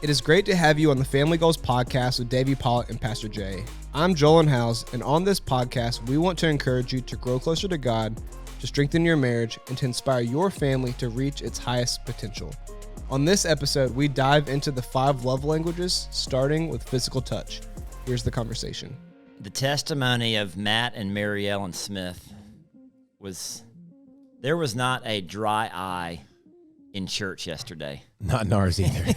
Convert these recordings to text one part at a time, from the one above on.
It is great to have you on the Family Goals podcast with David Pollack and Pastor J. I'm Joel House, and on this podcast, we want to encourage you to grow closer to God, to strengthen your marriage, and to inspire your family to reach its highest potential. On this episode, we dive into the 5 love languages, starting with physical touch. Here's the conversation. The testimony of Matt and Mary Ellen Smith was, there was not a dry eye in church yesterday. Not in ours either.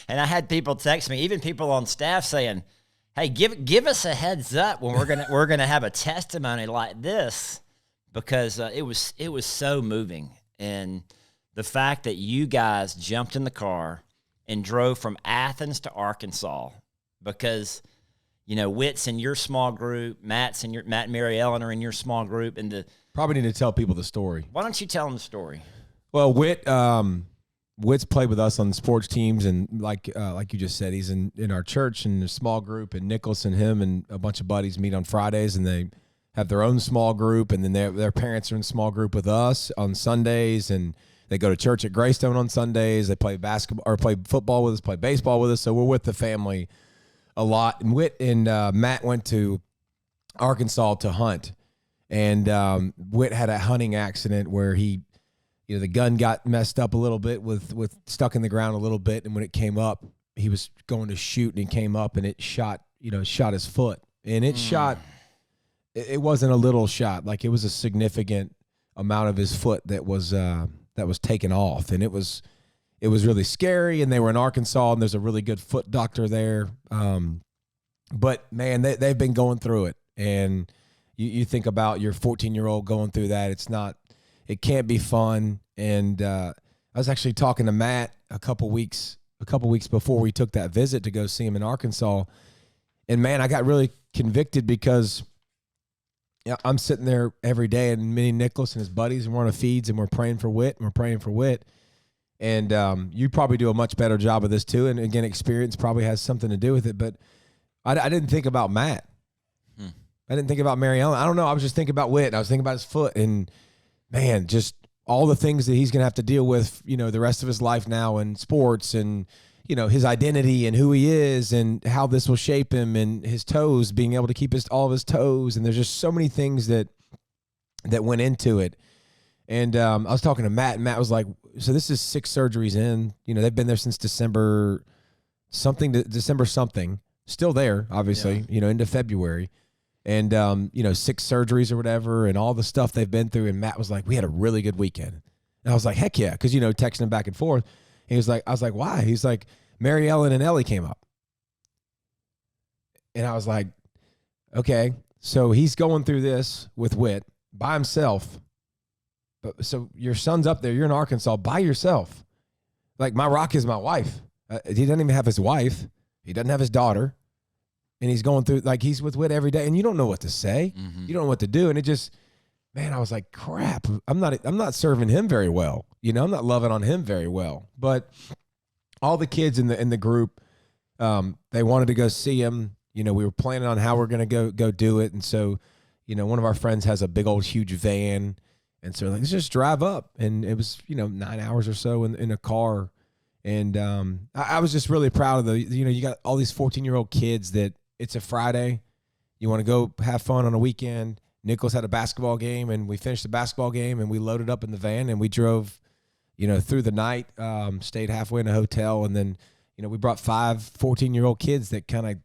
And I had people text me, even people on staff saying, hey, give us a heads up when we're gonna have a testimony like this, because it was so moving. And the fact that you guys jumped in the car and drove from Athens to Arkansas, because Whit's in your small group, Matt and Mary Ellen are in your small group, and probably need to tell people the story. Why don't you tell them the story? Well, Whit's played with us on the sports teams, and like you just said, he's in our church in a small group, and Nicholas and him and a bunch of buddies meet on Fridays, and they have their own small group, and then their parents are in small group with us on Sundays, and they go to church at Graystone on Sundays. They play basketball or play football with us, play baseball with us, so we're with the family a lot. And Whit and Matt went to Arkansas to hunt, and Whit had a hunting accident where the gun got messed up a little bit with stuck in the ground a little bit. And when it came up, he was going to shoot, and it came up and it shot his foot, and it shot. It wasn't a little shot. Like, it was a significant amount of his foot that was taken off. And it was really scary. And they were in Arkansas, and there's a really good foot doctor there. But man, they've been going through it. And you think about your 14-year-old going through that. It can't be fun. And I was actually talking to Matt a couple weeks before we took that visit to go see him in Arkansas. And man, I got really convicted because I'm sitting there every day, and me and Nicholas and his buddies, and we're on a feeds, and we're praying for Whit, And you probably do a much better job of this too. And again, experience probably has something to do with it. But I didn't think about Matt. I didn't think about Mary Ellen. I don't know. I was just thinking about Whit, and I was thinking about his foot, and man, just all the things that he's going to have to deal with, the rest of his life now in sports, and, his identity and who he is and how this will shape him, and his toes, being able to keep all of his toes. And there's just so many things that went into it. And I was talking to Matt, and Matt was like, so this is 6 surgeries in, they've been there since December something, still there, obviously, into February. And, 6 surgeries or whatever, and all the stuff they've been through. And Matt was like, we had a really good weekend. And I was like, heck yeah. Because, texting him back and forth. I was like, why? He's like, Mary Ellen and Ellie came up. And I was like, okay. So he's going through this with Whit by himself. But so your son's up there. You're in Arkansas by yourself. Like, my rock is my wife. He doesn't even have his wife. He doesn't have his daughter. And he's going through, like, he's with Whit every day, and you don't know what to say. Mm-hmm. You don't know what to do. And it just, man, I was like, crap, I'm not serving him very well. I'm not loving on him very well. But all the kids in the group, they wanted to go see him. We were planning on how we're going to go do it. And so, one of our friends has a big old huge van. And so, like, let's just drive up. And it was, 9 hours or so in a car. And I was just really proud of you got all these 14-year-old kids that it's a Friday. You want to go have fun on a weekend. Nicholas had a basketball game, and we finished the basketball game, and we loaded up in the van, and we drove, through the night, stayed halfway in a hotel. And then, we brought 5 14-year-old kids that kind of,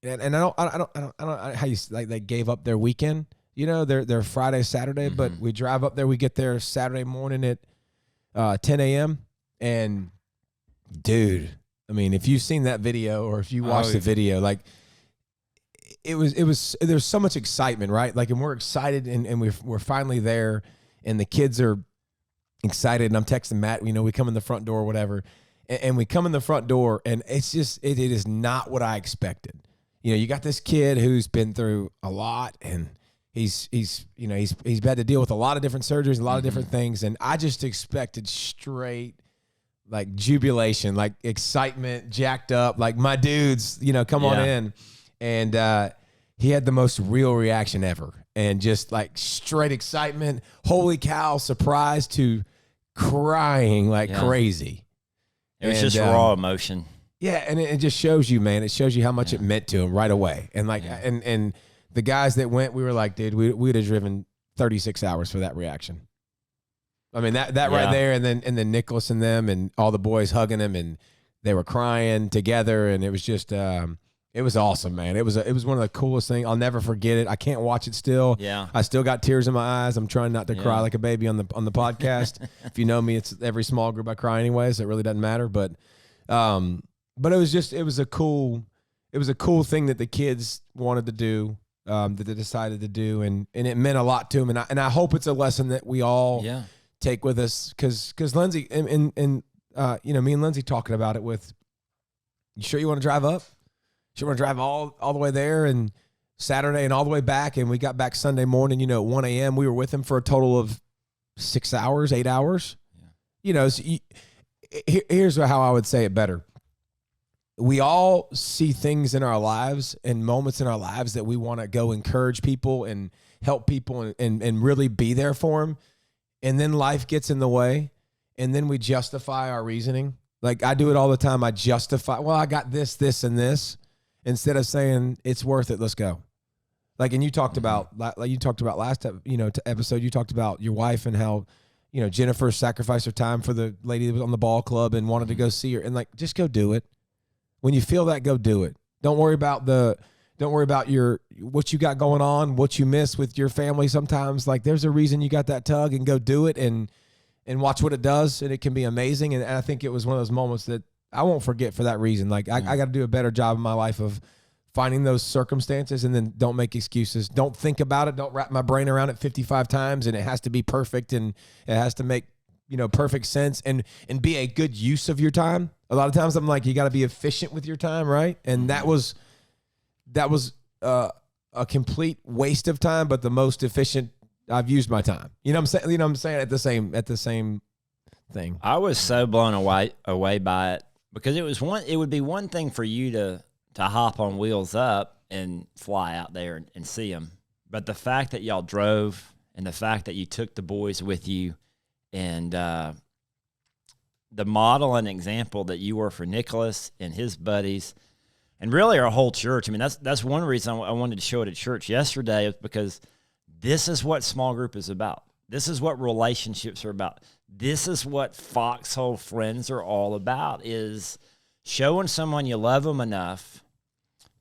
and I don't know how you, like, they gave up their weekend, their Friday, Saturday, mm-hmm. But we drive up there, we get there Saturday morning at 10 a.m. And dude, I mean, if you've seen that video, or if you watched the video, like, there's so much excitement, right? Like, and we're excited, and we're finally there, and the kids are excited. And I'm texting Matt, we come in the front door or whatever, and we come in the front door, and it's just, it is not what I expected. You got this kid who's been through a lot, and he's had to deal with a lot of different surgeries, a lot of different things. And I just expected straight, like, jubilation, like excitement, jacked up, like, my dudes, come on in. And he had the most real reaction ever. And just, like, straight excitement, holy cow, surprise, to crying like crazy. It was just raw emotion. Yeah, and it just shows you, man. It shows you how much it meant to him right away. And like, and the guys that went, we were like, dude, we'd have driven 36 hours for that reaction. I mean, that right there, and then Nicholas and them and all the boys hugging him, and they were crying together, and it was just, it was awesome, man. It was one of the coolest things. I'll never forget it. I can't watch it still. Yeah, I still got tears in my eyes. I'm trying not to cry like a baby on the podcast. If you know me, it's every small group I cry anyways. It really doesn't matter, but it was a cool thing that the kids wanted to do, that they decided to do, and it meant a lot to them. And I hope it's a lesson that we all take with us, because Lindsay and you know, me and Lindsay talking about it with, you sure you want to drive up? Sure want to drive all the way there and Saturday and all the way back? And we got back Sunday morning, you know, at 1 a.m. We were with him for a total of 8 hours. Yeah. You know, so here's how I would say it better. We all see things in our lives and moments in our lives that we want to go encourage people and help people and really be there for them. And then life gets in the way, and then we justify our reasoning. Like, I do it all the time. I justify, well, I got this, and this, instead of saying it's worth it. Let's go. Like, and you talked about, last, you know, episode, you talked about your wife and how, you know, Jennifer sacrificed her time for the lady that was on the ball club and wanted to go see her, and like, just go do it. When you feel that, go do it. Don't worry about what you got going on, what you miss with your family. Sometimes, like, there's a reason you got that tug, and go do it and watch what it does. And it can be amazing. And I think it was one of those moments that I won't forget for that reason. Like, I got to do a better job in my life of finding those circumstances, and then don't make excuses. Don't think about it. Don't wrap my brain around it 55 times. And it has to be perfect, and it has to make, you know, perfect sense and be a good use of your time. A lot of times I'm like, you got to be efficient with your time, right? And that was a complete waste of time, but the most efficient I've used my time. You know what I'm saying? You know what I'm saying? At the same thing. I was so blown away by it, because it would be one thing for you to hop on Wheels Up and fly out there and see them, but the fact that y'all drove, and the fact that you took the boys with you, and the model and example that you were for Nicholas and his buddies, and really our whole church. I mean, that's one reason I wanted to show it at church yesterday, is because this is what small group is about. This is what relationships are about. This is what foxhole friends are all about, is showing someone you love them enough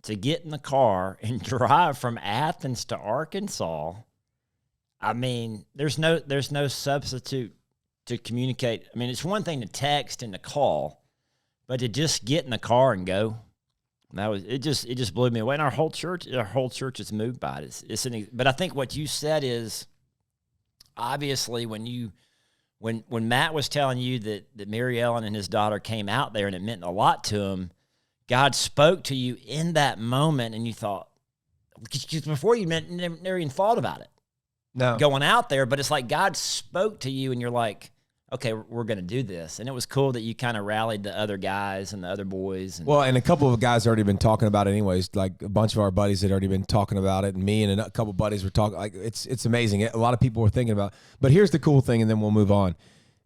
to get in the car and drive from Athens to Arkansas. I mean, there's no substitute to communicate. I mean, it's one thing to text and to call, but to just get in the car and go, it just blew me away. And our whole church is moved by it. But I think what you said is, obviously, when Matt was telling you that Mary Ellen and his daughter came out there and it meant a lot to him, God spoke to you in that moment, and you thought, because before you never even thought about it. No. Going out there, but it's like God spoke to you, and you're like, okay, we're going to do this. And it was cool that you kind of rallied the other guys and the other boys. And a couple of guys had already been talking about it anyways. Like, a bunch of our buddies had already been talking about it, and me and a couple of buddies were talking. Like, it's amazing. A lot of people were thinking about it. But here's the cool thing, and then we'll move on,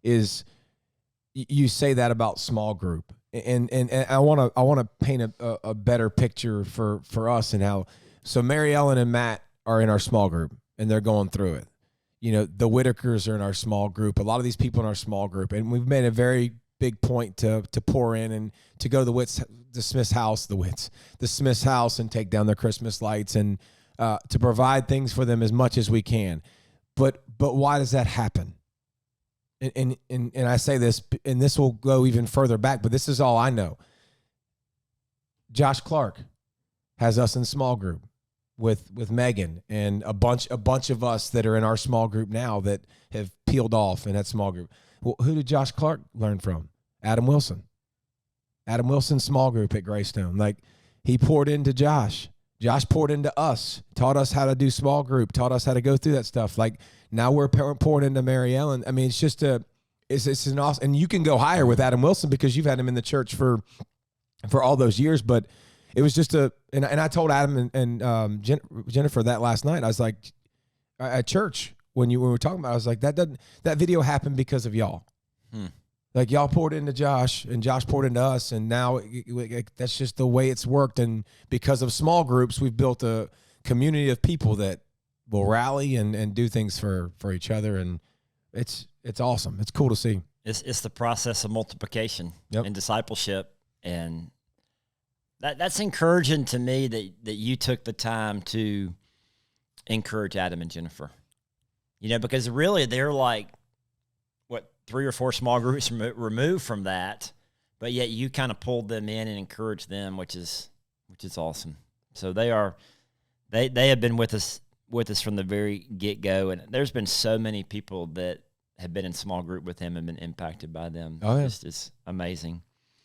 is you say that about small group. And I want to paint a better picture for us, and how, so Mary Ellen and Matt are in our small group, and they're going through it. You know, the Whitakers are in our small group. A lot of these people in our small group, and we've made a very big point to pour in and to go to the Smith's house and take down their Christmas lights, and to provide things for them as much as we can. But why does that happen? And I say this, and this will go even further back, but this is all I know. Josh Clark has us in small group with Megan and a bunch of us that are in our small group now that have peeled off in that small group. Well, who did Josh Clark learn from? Adam Wilson. Adam Wilson's small group at Graystone. Like, he poured into Josh. Josh poured into us, taught us how to do small group, taught us how to go through that stuff. Like, now we're pouring into Mary Ellen. I mean, it's just it's an awesome, and you can go higher with Adam Wilson because you've had him in the church for all those years. But it was just and I told Adam and Jennifer that last night. I was like, at church when we were talking about it, I was like, that video happened because of y'all. Like y'all poured into Josh and Josh poured into us, and now that's just the way it's worked. And because of small groups, we've built a community of people that will rally and do things for each other, and it's awesome. It's cool to see. It's the process of multiplication and discipleship, and that's encouraging to me that you took the time to encourage Adam and Jennifer. Because really they're like, 3 or 4 small groups removed from that, but yet you kind of pulled them in and encouraged them, which is awesome. So they have been with us from the very get-go, and there's been so many people that have been in small group with him and been impacted by them. Oh, yeah. It's amazing.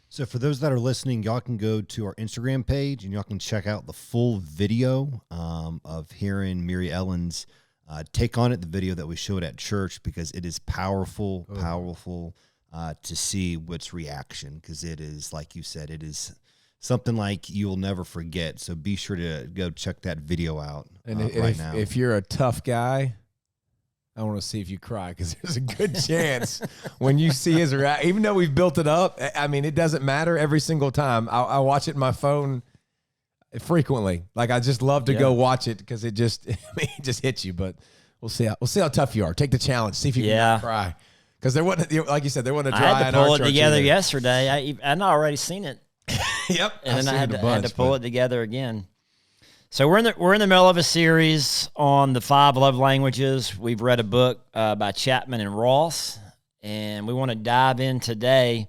So for those that are listening, y'all can go to our Instagram page and y'all can check out the full video of hearing Mary Ellen's take on it, the video that we showed at church, because it is powerful to see what's reaction, because it is, like you said, it is something like you'll never forget. So be sure to go check that video out right now. If you're a tough guy, I want to see if you cry, because there's a good chance when you see his reaction, even though we've built it up, I mean, it doesn't matter every single time. I watch it in my phone frequently. Like, I just love to go watch it, because it just hits you. But we'll see how tough you are. Take the challenge. See if you can cry. Because there wasn't, like you said, there wasn't a dry. I had to pull it together yesterday. I'd already seen it. Yep. And then I had to pull it together again. So we're in the middle of a series on the 5 love languages. We've read a book by Chapman and Ross, and we want to dive in today.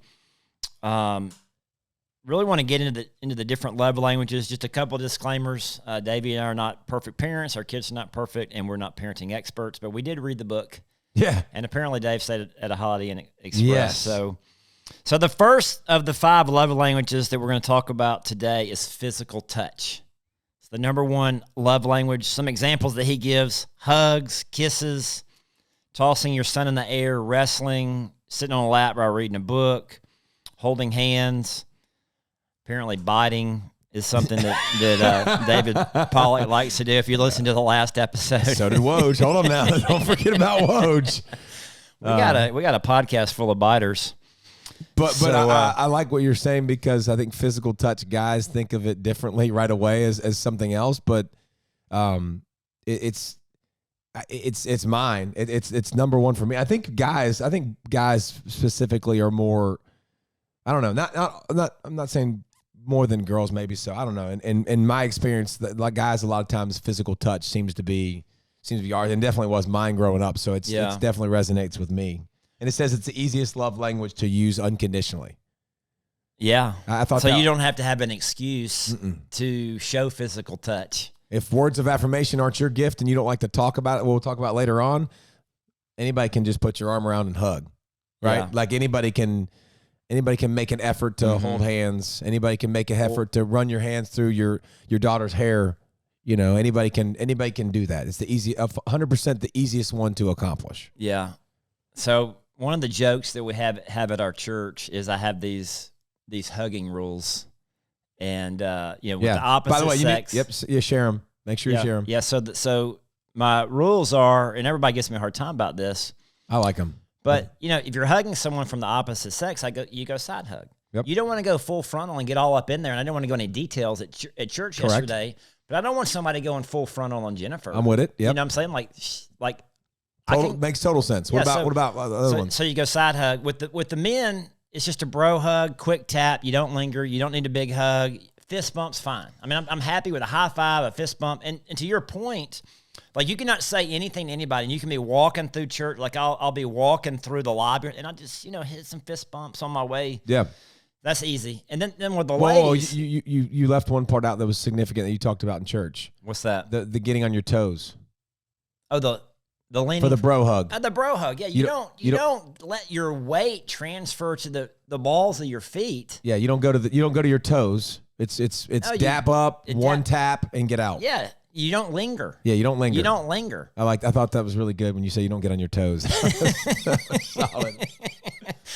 Really want to get into the different love languages. Just a couple of disclaimers. Davey and I are not perfect parents. Our kids are not perfect, and we're not parenting experts. But we did read the book. Yeah. And apparently Dave stayed at a Holiday Inn Express. Yes. So the first of the 5 love languages that we're going to talk about today is physical touch. It's the number 1 love language. Some examples that he gives: hugs, kisses, tossing your son in the air, wrestling, sitting on a lap while reading a book, holding hands. Apparently biting is something that David Pollack likes to do. If you listen to the last episode. So did Woj. Hold on now. Don't forget about Woj. We got a podcast full of biters. But I like what you're saying, because I think physical touch, guys think of it differently right away as something else. But it's mine. It's number 1 for me. I think guys specifically are more. I don't know. I'm not saying more than girls, maybe so. I don't know. And in my experience, like guys, a lot of times physical touch seems to be ours, and definitely was mine growing up. So it's definitely resonates with me. And it says it's the easiest love language to use unconditionally. Yeah. I thought so. You don't have to have an excuse to show physical touch. If words of affirmation aren't your gift and you don't like to talk about it, we'll talk about it later on. Anybody can just put your arm around and hug, right? Yeah. Like anybody can make an effort to hold hands. Anybody can make an effort to run your hands through your daughter's hair. Anybody can do that. It's the 100% the easiest one to accomplish. Yeah. So one of the jokes that we have at our church is I have these hugging rules, and with the opposite By the way, sex. Share them. Make sure you share them. Yeah. So my rules are, and everybody gives me a hard time about this. I like them. But if you're hugging someone from the opposite sex, you go side hug. Yep. You don't want to go full frontal and get all up in there. And I don't want to go into details at church yesterday, but I don't want somebody going full frontal on Jennifer. I'm with it. Yep. You know what I'm saying? Like. Makes total sense. What about the other ones? So you go side hug with the men. It's just a bro hug, quick tap. You don't linger. You don't need a big hug. Fist bump's fine. I mean, I'm happy with a high five, a fist bump, and to your point, like you cannot say anything to anybody, and you can be walking through church. Like I'll be walking through the lobby, and I just hit some fist bumps on my way. Yeah, that's easy. And then with the ladies, you left one part out that was significant that you talked about in church. What's that? The getting on your toes. Oh, the leaning for the bro hug. The bro hug. Yeah, you don't let your weight transfer to the balls of your feet. Yeah, you don't go to your toes. It's dap up, one tap, and get out. Yeah, you don't linger. Yeah, you don't linger. You don't linger. I thought that was really good when you say you don't get on your toes. Solid.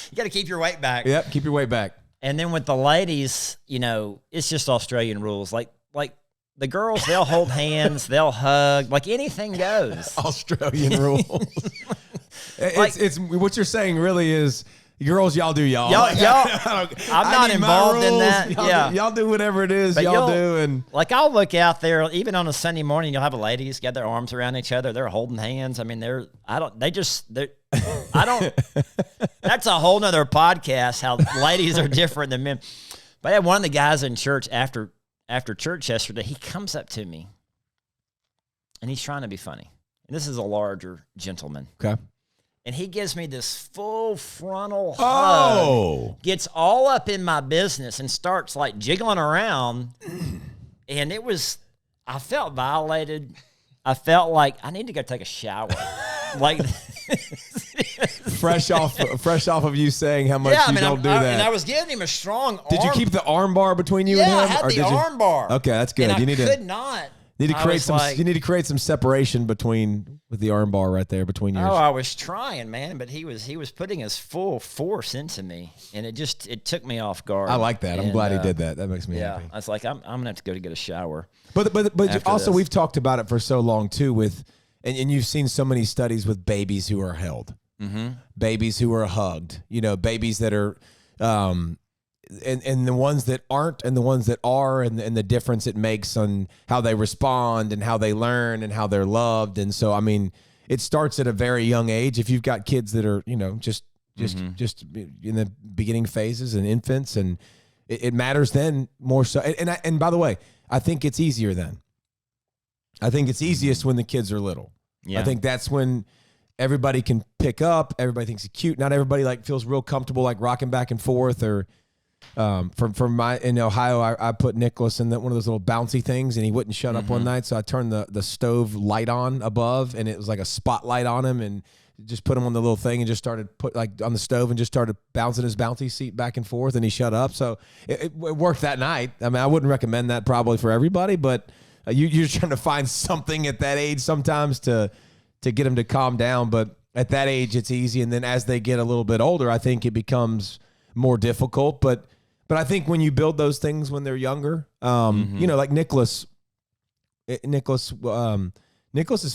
You got to keep your weight back. Yep, keep your weight back. And then with the ladies, it's just Australian rules. Like the girls, they'll hold hands, they'll hug, like anything goes. Australian rules. It's what you're saying really is Girls, y'all do y'all. I'm not involved in that. Y'all do whatever it is But y'all do. And like, I'll look out there, even on a Sunday morning, you'll have ladies got their arms around each other. They're holding hands. I mean, that's a whole nother podcast, how ladies are different than men. But I had one of the guys in church after church yesterday, he comes up to me and he's trying to be funny. And this is a larger gentleman. okay. And he gives me this full frontal hug, gets all up in my business and starts like jiggling around. And I felt violated. I felt like I need to go take a shower. Like fresh off of you saying how much don't do that. And I was giving him a strong arm. Did you keep the arm bar between you and him? Yeah, I had the arm bar. Okay, that's good. And you could not. You need to create some separation with the arm bar right there between yours. Oh, I was trying, man, but he was putting his full force into me, and it took me off guard. I like that. I'm glad he did that. That makes me happy. I was like, I'm gonna have to go to get a shower. But also we've talked about it for so long too and you've seen so many studies with babies who are held, babies who are hugged, babies that are, and the ones that aren't and the ones that are and the difference it makes on how they respond and how they learn and how they're loved. And so, I mean, it starts at a very young age. If you've got kids that are, just in the beginning phases and infants, and it matters then more so. And by the way, I think it's easier then. I think it's easiest when the kids are little. Yeah. I think that's when everybody can pick up. Everybody thinks it's cute. Not everybody feels real comfortable rocking back and forth or. In Ohio, I put Nicholas in one of those little bouncy things, and he wouldn't shut up one night. So I turned the stove light on above, and it was like a spotlight on him, and just put him on the little thing and just started on the stove and just started bouncing his bouncy seat back and forth, and he shut up. So it worked that night. I mean, I wouldn't recommend that probably for everybody, but you're trying to find something at that age sometimes to get him to calm down. But at that age, it's easy, and then as they get a little bit older, I think it becomes more difficult, but I think when you build those things when they're younger, like Nicholas's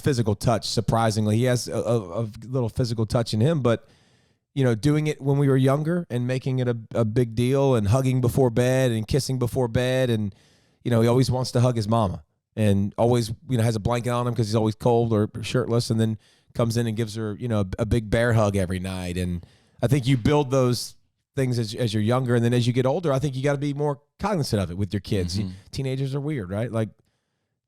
physical touch, surprisingly, he has a little physical touch in him, but doing it when we were younger and making it a big deal and hugging before bed and kissing before bed, and he always wants to hug his mama and always has a blanket on him because he's always cold or shirtless, and then comes in and gives her a big bear hug every night. And I think you build those things as you're younger, and then as you get older, I think you got to be more cognizant of it with your kids. Teenagers are weird, right? Like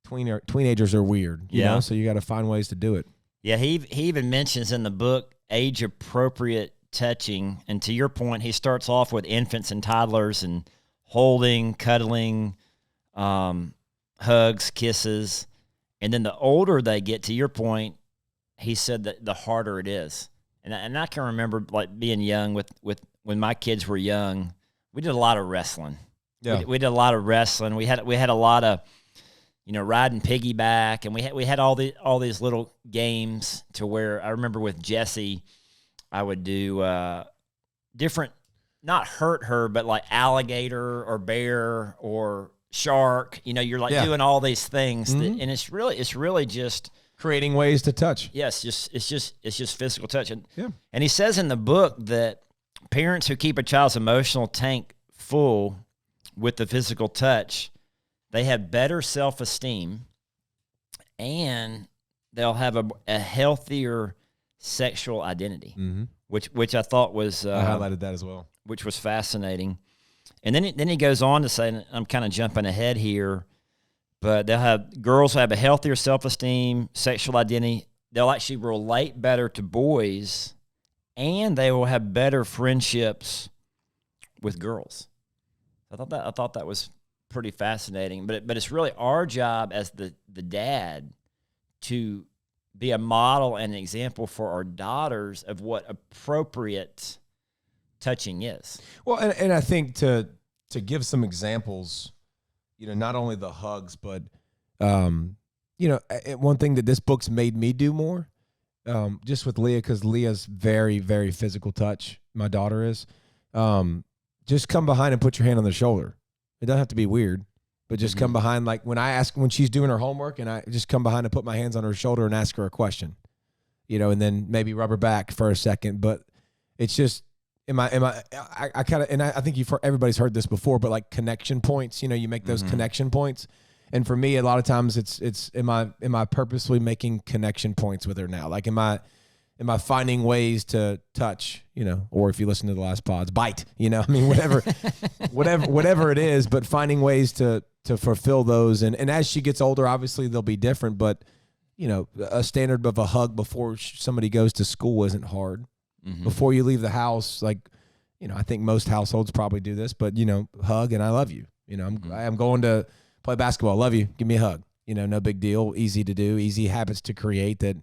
teenagers are weird, you know, so you got to find ways to do it. Yeah, he even mentions in the book age appropriate touching, and to your point, he starts off with infants and toddlers and holding, cuddling, hugs, kisses, and then the older they get, to your point, he said that the harder it is. And I can remember being young with when my kids were young, we did a lot of wrestling. Yeah. We did a lot of wrestling. We had a lot of, riding piggyback, and we had all these little games to where I remember with Jessie, I would do different, not hurt her, but like alligator or bear or shark. You're doing all these things, and it's really just creating ways to touch. Yes, it's just physical touch. And he says in the book that parents who keep a child's emotional tank full with the physical touch, they have better self-esteem, and they'll have a healthier sexual identity, which I thought was I highlighted that as well, which was fascinating. And then he goes on to say, and I'm kind of jumping ahead here, but girls will have a healthier self-esteem, sexual identity. They'll actually relate better to boys, and they will have better friendships with girls. I thought that was pretty fascinating. But it's really our job as the dad to be a model and an example for our daughters of what appropriate touching is. Well, and I think to give some examples, not only the hugs, but one thing that this book's made me do more. Just with Leah, because Leah's very, very physical touch. My daughter is. Just come behind and put your hand on their shoulder. It doesn't have to be weird, but just come behind. Like when she's doing her homework, and I just come behind and put my hands on her shoulder and ask her a question, and then maybe rub her back for a second. But it's just I kind of, and I think everybody's heard this before, but like connection points, you make those connection points. And for me, a lot of times it's, am I purposely making connection points with her now? Like, am I finding ways to touch, or if you listen to the last pods, bite, I mean, whatever it is, but finding ways to fulfill those. And as she gets older, obviously they'll be different, but a standard of a hug before somebody goes to school isn't hard. Before you leave the house, like, I think most households probably do this, but hug and I love you. I'm going to play basketball. Love you. Give me a hug. No big deal. Easy to do. Easy habits to create that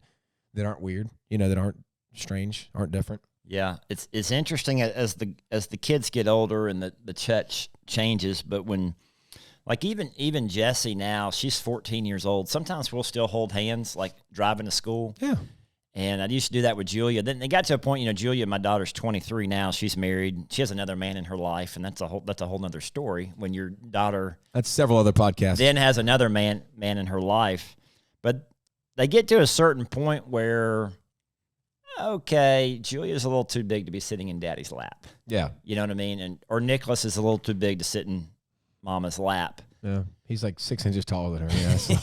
aren't weird. That aren't strange, aren't different. Yeah, it's interesting as the kids get older and the church changes. But when, like, even Jessie now, she's 14 years old. Sometimes we'll still hold hands, like driving to school. Yeah. And I used to do that with Julia. Then they got to a point, Julia, my daughter's 23 now. She's married. She has another man in her life, and that's a whole nother story. When your daughter, that's several other podcasts, then has another man in her life. But they get to a certain point where, okay, Julia's a little too big to be sitting in Daddy's lap. Yeah, you know what I mean. Or Nicholas is a little too big to sit in Mama's lap. Yeah, he's like 6 inches taller than her. Yeah. So.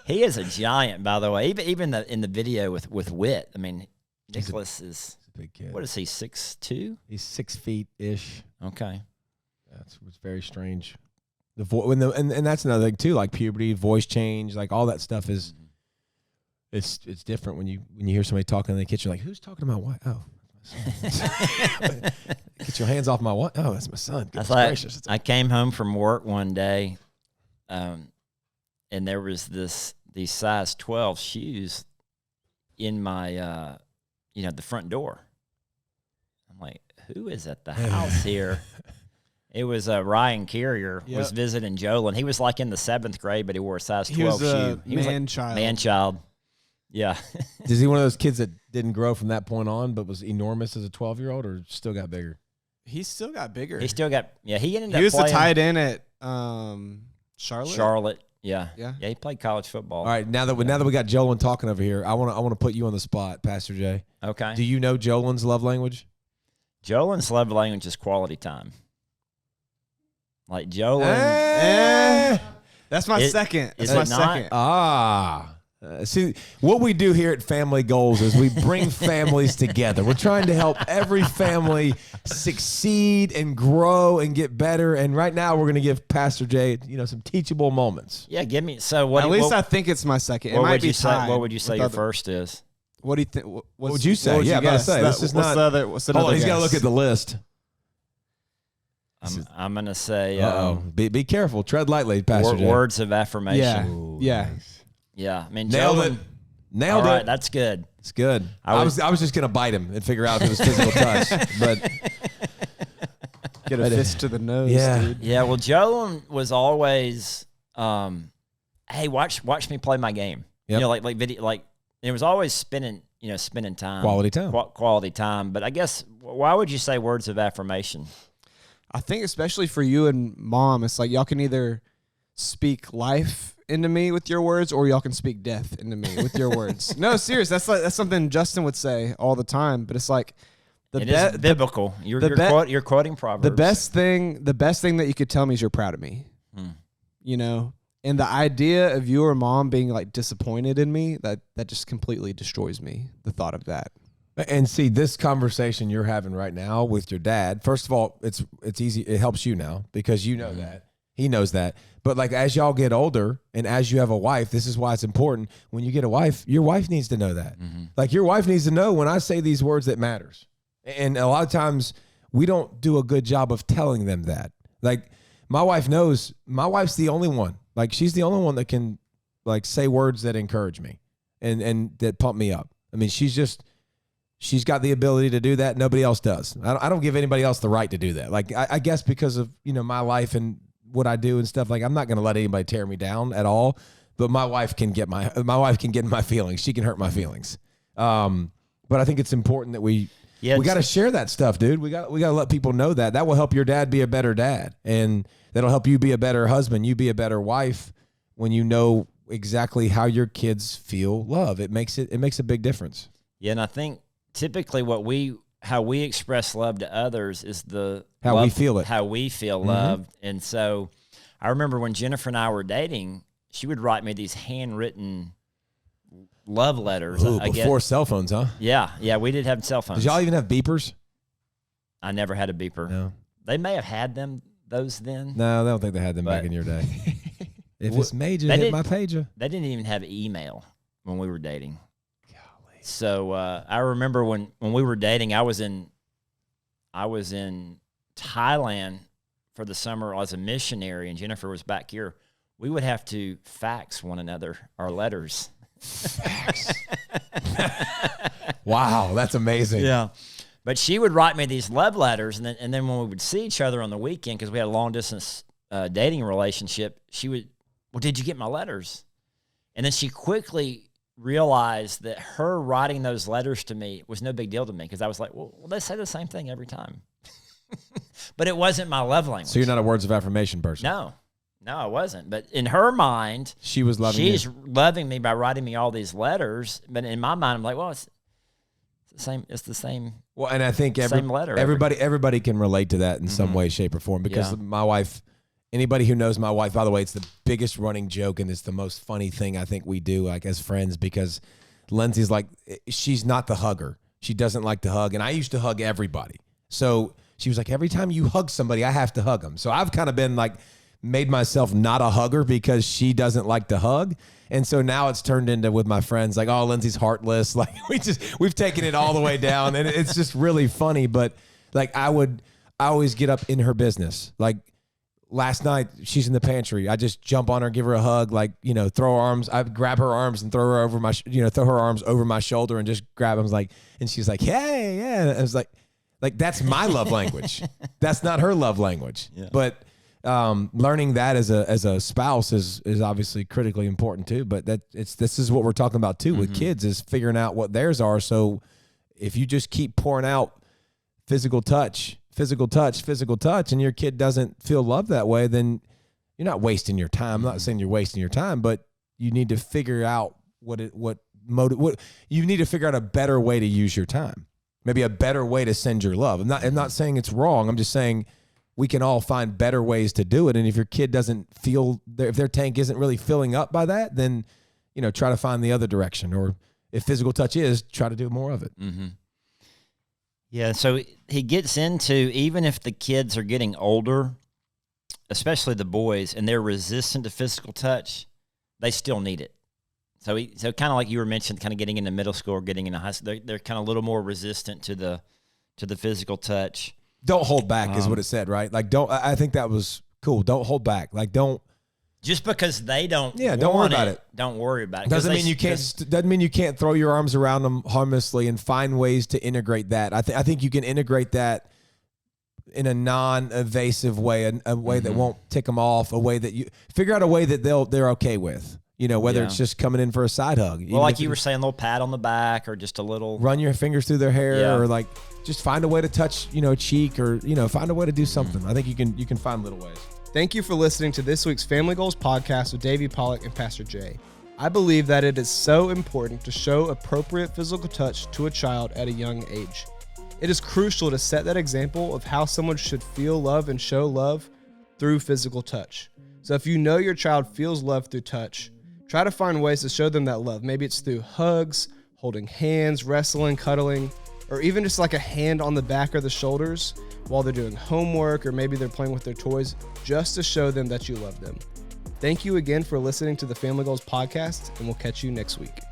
He is a giant, by the way. Even in the video with Whit, I mean, Nicholas is a big kid. What is he, 6'2"? He's 6 feet ish. Okay, it's very strange. And that's another thing too, like puberty, voice change, like all that stuff is, it's different when you hear somebody talking in the kitchen, like, who's talking about what? Oh, that's my son. Get your hands off my what? Oh, that's my son. Goodness gracious. I came home from work one day, and there was these size 12 shoes in my, the front door. I'm like, who is at the house here? It was Ryan Carrier was visiting Joel, and he was like in the 7th grade, but he wore a size 12 shoe. He was man-child. Man-child. Yeah. Is he one of those kids that didn't grow from that point on, but was enormous as a 12-year-old, or still got bigger? He still got bigger. He still got, he ended up He was playing the tight end at Charlotte. Charlotte. Yeah. Yeah. Yeah, he played college football. All right, now that we got Jolyn talking over here, I want to put you on the spot, Pastor J. Okay. Do you know Jolyn's love language? Jolyn's love language is quality time. Like Jolyn. That's my second. That's is my it not? second. See, what we do here at Family Goals is we bring families together. We're trying to help every family succeed and grow and get better. And right now, we're going to give Pastor Jay, some teachable moments. Yeah, give me. So what? At least I think it's my second. It might be tied. What would you say your first is? What do you think? What would you say? Yeah, I was about to say. This is not. What's the Hold other on, he's got to guess? look at the list. I'm going to say. Be careful. Tread lightly, Pastor Jay. Words of affirmation. Yeah. Ooh, Yeah. nice. Yeah. I mean, Nailed Jolyn, it. Nailed all right, it. that's good. It's good. I was just gonna bite him and figure out if it was physical touch, but Get a fist to the nose. Yeah. Dude. Yeah. Well, Jolyn was always, hey, watch me play my game. Yep. Like video, like it was always spending time, Quality time. quality time. But I guess why would you say words of affirmation? I think especially for you and Mom, it's like y'all can either speak life into me with your words, or y'all can speak death into me with your words. No, serious. That's something Justin would say all the time. But it's like It is biblical. You're quoting Proverbs. The best thing that you could tell me is you're proud of me. And the idea of you or Mom being like disappointed in me, that just completely destroys me. The thought of that. And see, this conversation you're having right now with your dad, first of all, it's easy. It helps you now because you know that. He knows that. But like as y'all get older and as you have a wife, this is why it's important. When you get a wife, your wife needs to know that. Like your wife needs to know when I say these words, that matters. And a lot of times we don't do a good job of telling them that. Like my wife knows, my wife's the only one. Like she's the only one that can like say words that encourage me and that pump me up. I mean, she's got the ability to do that. Nobody else does. I don't give anybody else the right to do that. Like I guess because of, my life and what I do and stuff, like I'm not going to let anybody tear me down at all, but my wife can get in my feelings. She can hurt my feelings. But I think it's important that we got to share that stuff, dude. We got to let people know that will help your dad be a better dad, and that'll help you be a better husband. You be a better wife when you know exactly how your kids feel love. It makes a big difference. Yeah. And I think typically what we how we express love to others is How we feel it. How we feel loved. And so I remember when Jennifer and I were dating, she would write me these handwritten love letters. Ooh, before cell phones, huh? Yeah, we did have cell phones. Did y'all even have beepers? I never had a beeper. No. They may have had those then. No, I don't think they had them back in your day. If it's major, hit my pager. They didn't even have email when we were dating. Golly. So I remember when we were dating, I was in Thailand for the summer as a missionary, and Jennifer was back here. We would have to fax one another our letters. Fax. Wow, that's amazing. Yeah. But she would write me these love letters, and then when we would see each other on the weekend, because we had a long-distance dating relationship, she would, well, did you get my letters? And then she quickly realized that her writing those letters to me was no big deal to me, because I was like, well, they say the same thing every time. But it wasn't my love language. So you're not a words of affirmation person? No, I wasn't. But in her mind, she was loving she's loving me by writing me all these letters. But in my mind, I'm like, well, it's the same. Well, and I think same letter. Everybody can relate to that in some way, shape, or form. Because my wife, anybody who knows my wife, by the way, it's the biggest running joke, and it's the most funny thing I think we do, like as friends, because Lindsay's like, she's not the hugger. She doesn't like to hug, and I used to hug everybody. So she was like, every time you hug somebody, I have to hug them. So I've kind of been like, made myself not a hugger because she doesn't like to hug. And so now it's turned into, with my friends, like, oh, Lindsay's heartless. Like we've taken it all the way down, and it's just really funny. But like I always get up in her business. Like last night, she's in the pantry. I just jump on her, give her a hug, like, throw her arms. I grab her arms and throw her over throw her arms over my shoulder and just grab them. And she's like, hey, yeah. And I was like that's my love language. That's not her love language. Yeah. But learning that as a spouse is obviously critically important too. But this is what we're talking about too with kids, is figuring out what theirs are. So if you just keep pouring out physical touch, and your kid doesn't feel loved that way, then you're not wasting your time. I'm not saying you're wasting your time, but you need to figure out what you need to figure out a better way to use your time. Maybe a better way to send your love. I'm not saying it's wrong. I'm just saying we can all find better ways to do it. And if your kid doesn't feel, if their tank isn't really filling up by that, then, try to find the other direction. Or if physical touch is, try to do more of it. Mm-hmm. Yeah, so he gets into, even if the kids are getting older, especially the boys, and they're resistant to physical touch, they still need it. So kind of like you were mentioning, kind of getting into middle school or getting into high school, they're kind of a little more resistant to the physical touch. Don't hold back is what it said, right? Like, I think that was cool. Don't hold back. Like, don't. Just because they don't. Yeah, don't worry about it. Don't worry about it. Doesn't mean you can't throw your arms around them harmlessly and find ways to integrate that. I think you can integrate that in a non-evasive way, a way that won't tick them off, a way that you figure out a way that they're okay with. Whether it's just coming in for a side hug. Well, like you were saying, a little pat on the back, or just a little. Run your fingers through their hair, or like just find a way to touch, a cheek, or find a way to do something. I think you can find little ways. Thank you for listening to this week's Family Goals podcast with David Pollack and Pastor J. I believe that it is so important to show appropriate physical touch to a child at a young age. It is crucial to set that example of how someone should feel love and show love through physical touch. So if you know your child feels love through touch, try to find ways to show them that love. Maybe it's through hugs, holding hands, wrestling, cuddling, or even just like a hand on the back or the shoulders while they're doing homework, or maybe they're playing with their toys, just to show them that you love them. Thank you again for listening to the Family Goals podcast, and we'll catch you next week.